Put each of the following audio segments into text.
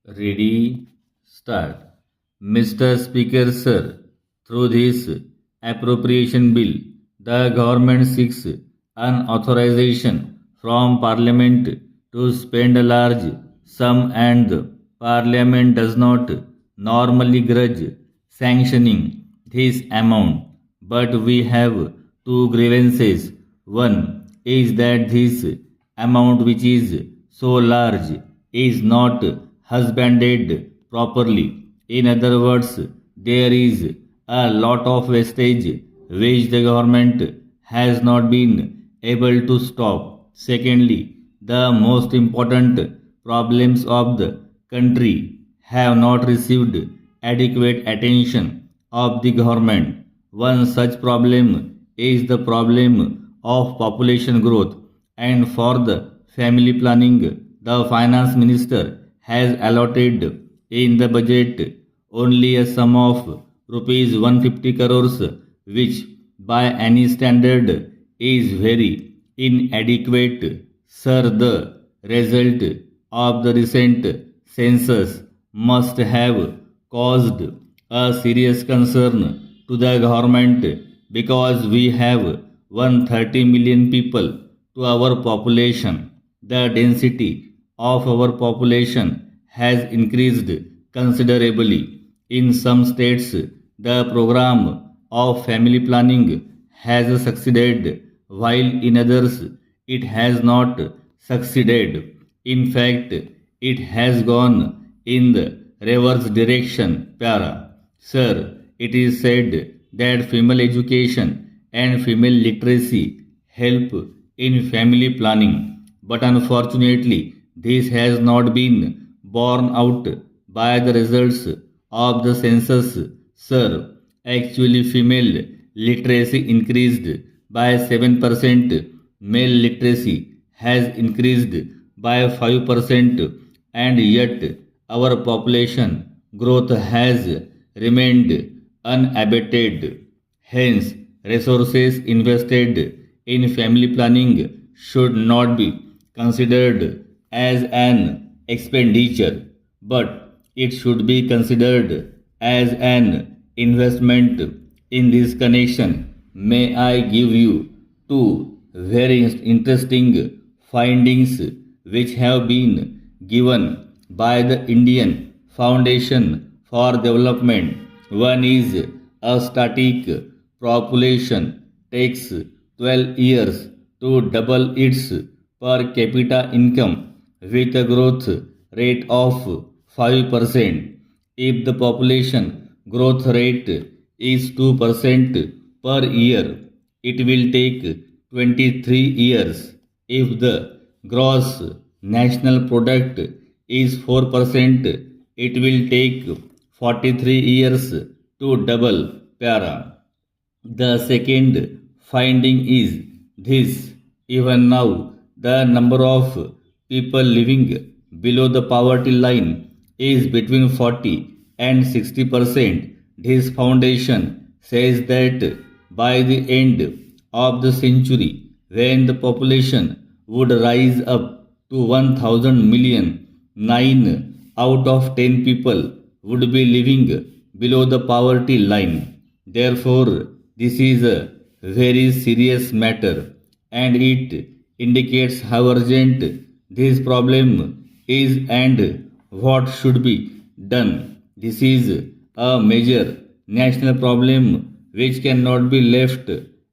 Ready, start. Mr. Speaker, sir, through this appropriation bill, the government seeks an authorization from Parliament to spend a large sum, and the Parliament does not normally grudge sanctioning this amount. But we have two grievances. One is that this amount, which is so large, is not husbanded properly. In other words, there is a lot of wastage which the government has not been able to stop. Secondly, the most important problems of the country have not received adequate attention of the government. One such problem is the problem of population growth, and for the family planning, the finance minister has allotted in the budget only a sum of rupees 150 crores, which by any standard is very inadequate. Sir, the result of the recent census must have caused a serious concern to the government, because we have 130 million people to our population. The density of our population has increased considerably. In some states, the program of family planning has succeeded, while in others it has not succeeded. In fact, it has gone in the reverse direction. Para. Sir, it is said that female education and female literacy help in family planning, but unfortunately, this has not been borne out by the results of the census. Sir, actually, female literacy increased by 7%, male literacy has increased by 5%, and yet our population growth has remained unabated. Hence, resources invested in family planning should not be considered as an expenditure, but it should be considered as an investment. In this connection, may I give you two very interesting findings which have been given by the Indian Foundation for Development. One is a static population takes 12 years to double its per capita income with a growth rate of 5%. If the population growth rate is 2% per year, it will take 23 years. If the gross national product is 4%, it will take 43 years to double. Para. The second finding is this: even now, the number of people living below the poverty line is between 40 and 60%. This foundation says that by the end of the century, when the population would rise up to 1000 million, 9 out of 10 people would be living below the poverty line. Therefore, this is a very serious matter, and it indicates how urgent this problem is and what should be done. This is a major national problem which cannot be left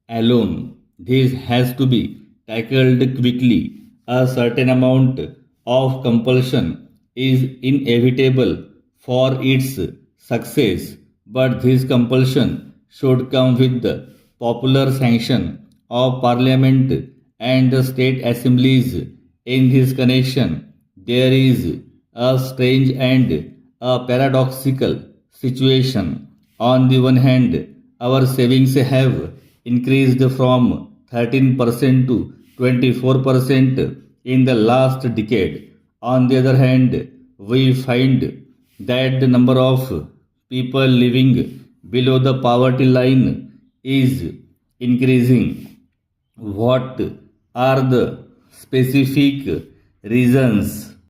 alone. This has to be tackled quickly. A certain amount of compulsion is inevitable for its success, but this compulsion should come with the popular sanction of Parliament and the state assemblies. In this connection, there is a strange and a paradoxical situation. On the one hand, our savings have increased from 13% to 24% in the last decade. On the other hand, we find that the number of people living below the poverty line is increasing. What are the specific reasons